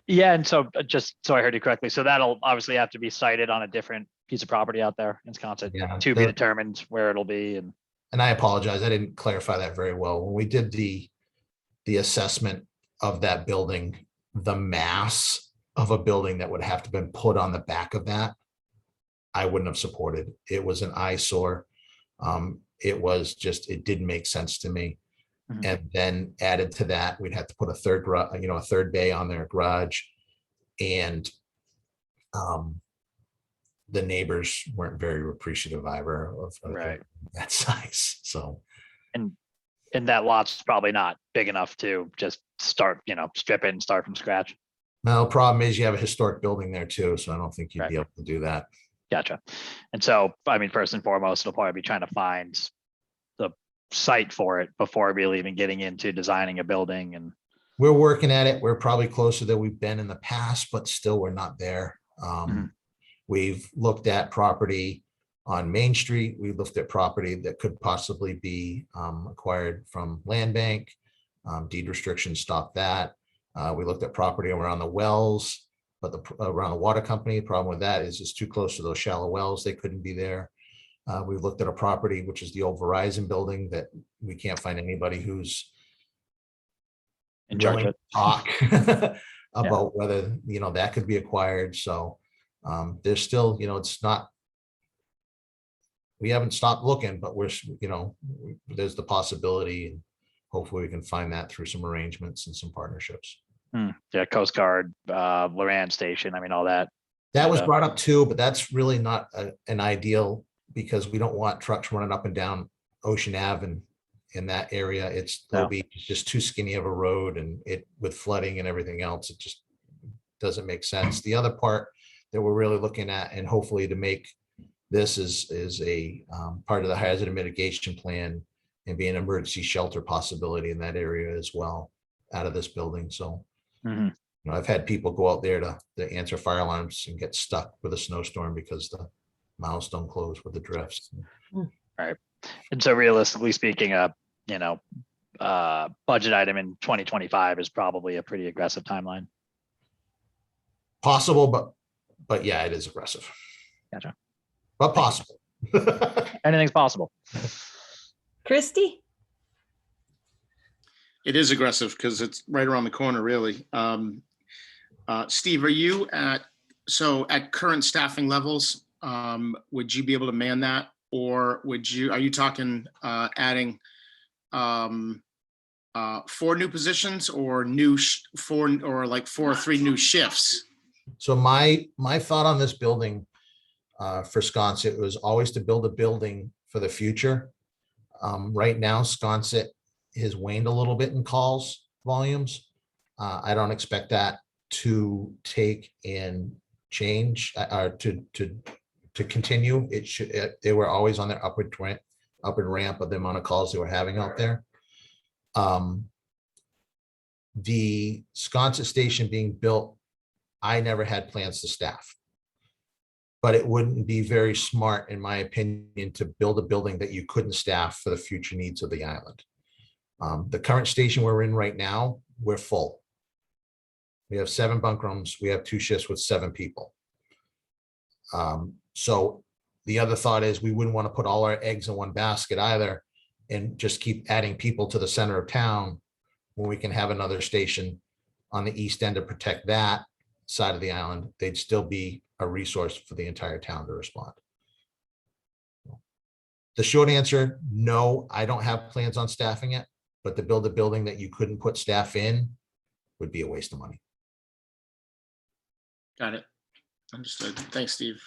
Yeah, and so just so I heard you correctly, so that'll obviously have to be sited on a different piece of property out there in Wisconsin, Yeah, to be determined where it'll be. And I apologize, I didn't clarify that very well. When we did the assessment of that building, the mass of a building that would have to been put on the back of that, I wouldn't have supported. It was an eyesore. It didn't make sense to me. Mhm. And then added to that, we'd have to put a third bay on their garage. And the neighbors weren't very appreciative either of Right. that size. So, And that lot's probably not big enough to just start, strip it and start from scratch. now the problem is you have a historic building there too. So I don't think you'd Right. be able to do that. Gotcha. And so, I mean, first and foremost, it'll probably be trying to find the site for it before really even getting into designing a building. And We're working at it. We're probably closer than we've been in the past, but still we're not there. Mhm. We've looked at property on Main Street. We looked at property that could possibly be acquired from land bank. Deed restrictions stopped that. We looked at property around the wells, but around the water company, the problem with that is it's too close to those shallow wells. They couldn't be there. We looked at a property, which is the old Verizon building, that we can't find anybody who's in charge willing of to talk about whether, that could be acquired. So there's still, it's not, we haven't stopped looking, but there's the possibility, and hopefully we can find that through some arrangements and some partnerships. Yeah, Coast Guard, Loran Station, I mean, all that. That was brought up too, but that's really not an ideal, because we don't want trucks running up and down Ocean Ave and in that area. There'll be just too skinny of a road, and with flooding and everything else, it just doesn't make sense. The other part that we're really looking at, and hopefully to make this is a part of the hazard mitigation plan, and be an emergency shelter possibility in that area as well, out of this building. So, Mhm. I've had people go out there to answer fire alarms and get stuck with a snowstorm because the mouths don't close with the drifts. Right. And so realistically speaking, budget item in 2025 is probably a pretty aggressive timeline. Possible, but yeah, it is aggressive. Gotcha. But possible. Anything's possible. Christy? It is aggressive because it's right around the corner, really. Steve, are you at current staffing levels, would you be able to man that? Or are you talking adding 4 new positions, or 4 or 3 new shifts? So my thought on this building for Sconset was always to build a building for the future. Right now, Sconset has waned a little bit in calls volumes. I don't expect that to take and change or to continue. They were always on their upward ramp of the amount of calls they were having out there. The Sconset station being built, I never had plans to staff. But it wouldn't be very smart, in my opinion, to build a building that you couldn't staff for the future needs of the island. The current station we're in right now, we're full. We have 7 bunk rooms. We have 2 shifts with 7 people. So the other thought is we wouldn't want to put all our eggs in one basket either, and just keep adding people to the center of town when we can have another station on the east end to protect that side of the island. They'd still be a resource for the entire town to respond. The short answer, no, I don't have plans on staffing it, but to build a building that you couldn't put staff in would be a waste of money. Got it. Understood. Thanks, Steve.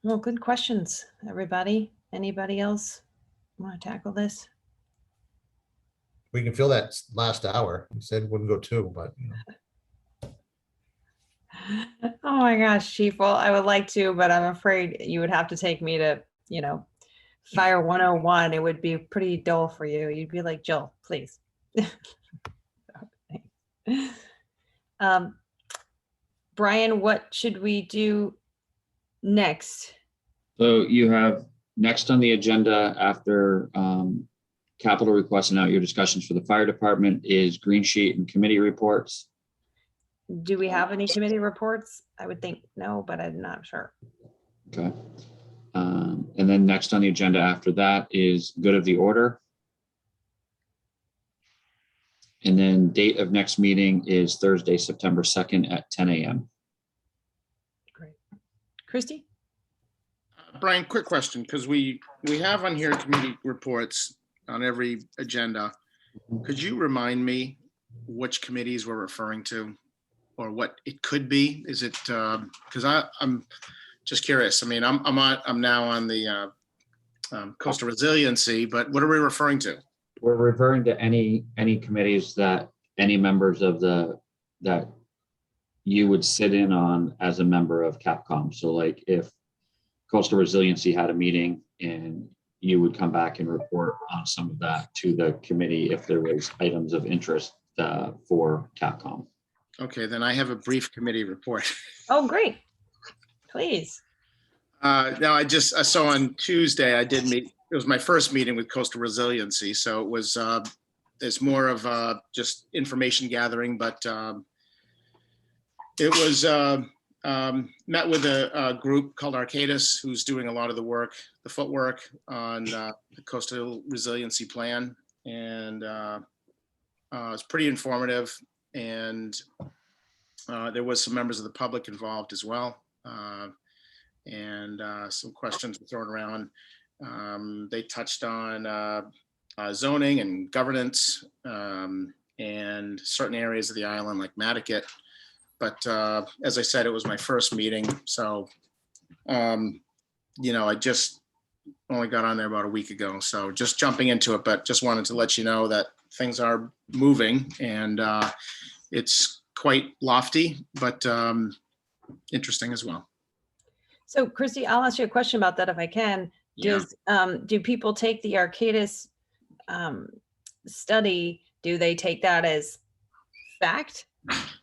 Well, good questions, everybody. Anybody else want to tackle this? We can fill that last hour. We said wouldn't go 2, but you know. Oh my gosh, Chief. Well, I would like to, but I'm afraid you would have to take me to, Fire 101. It would be pretty dull for you. You'd be like, Jill, please. Brian, what should we do next? So you have next on the agenda after capital requests and out your discussions for the fire department is green sheet and committee reports. Do we have any committee reports? I would think no, but I'm not sure. Okay. And then next on the agenda after that is good of the order. And then date of next meeting is Thursday, September 2nd at 10 a.m. Great. Christy? Brian, quick question, because we have on here committee reports on every agenda. Could you remind me which committees we're referring to or what it could be? Is it, because I'm just curious. I mean, I'm now on the coastal resiliency, but what are we referring to? We're referring to any committees that any members of that you would sit in on as a member of Capcom. So like if coastal resiliency had a meeting and you would come back and report on some of that to the committee if there was items of interest for Capcom. Okay, then I have a brief committee report. Oh, great. Please. Now so on Tuesday I did meet, it was my first meeting with coastal resiliency. So it was, it's more of just information gathering, but it was met with a group called Arcadis, who's doing a lot of the work, the footwork on the coastal resiliency plan. And it's pretty informative. And there was some members of the public involved as well. And some questions were thrown around. They touched on zoning and governance and certain areas of the island like Matticat. But as I said, it was my first meeting. So, I just only got on there about a week ago. So just jumping into it, but just wanted to let you know that things are moving and it's quite lofty, but interesting as well. So Christy, I'll ask you a question about that if I can. Yeah. Do people take the Arcadis study? Do they take that as fact?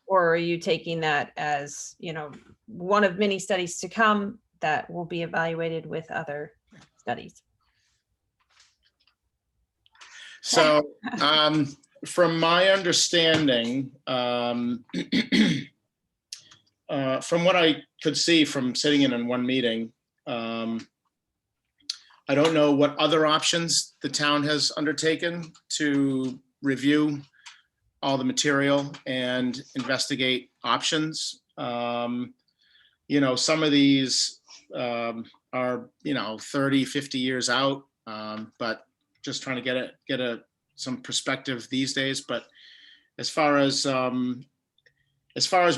Or are you taking that as, one of many studies to come that will be evaluated with other studies? So from my understanding, from what I could see from sitting in on one meeting, I don't know what other options the town has undertaken to review all the material and investigate options. Some of these are, 30, 50 years out, but just trying to get some perspective these days. But as far as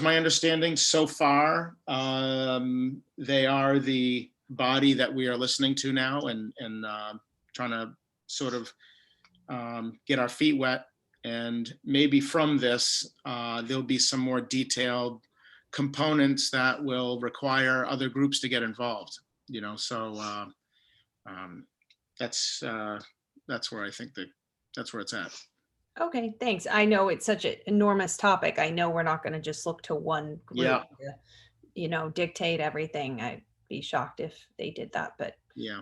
my understanding so far, they are the body that we are listening to now and trying to sort of get our feet wet. And maybe from this, there'll be some more detailed components that will require other groups to get involved, so that's where I think that's where it's at. Okay, thanks. I know it's such an enormous topic. I know we're not going to just look to one group to, dictate everything. I'd be shocked if they did that, but Yeah.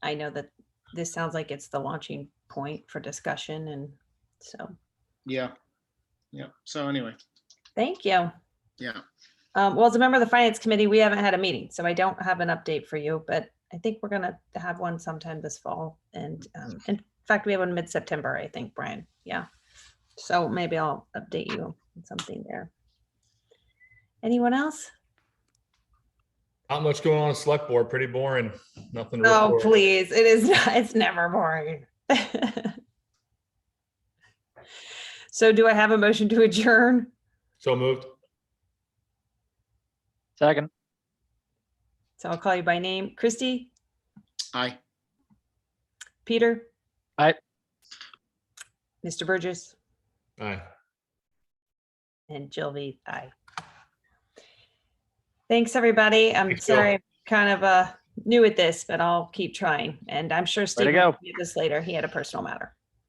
I know that this sounds like it's the launching point for discussion, and so. Yeah. So anyway. Thank you. Yeah. Well, as a member of the Finance Committee, we haven't had a meeting, so I don't have an update for you, but I think we're going to have one sometime this fall. And in fact, we have one in mid-September, I think, Brian. Yeah. So maybe I'll update you on something there. Anyone else? Not much going on in select board, pretty boring. Nothing to Oh, report. please. It is not, it's never boring. So do I have a motion to adjourn? So moved. Second. So I'll call you by name. Christy, Aye. Peter? Aye. Mr. Burgess? Aye. And Jill V, aye. Thanks, everybody. I'm Thanks, Jill. sorry, I'm kind of new at this, but I'll keep trying. And I'm sure Steve go. will do this later. He had a personal matter.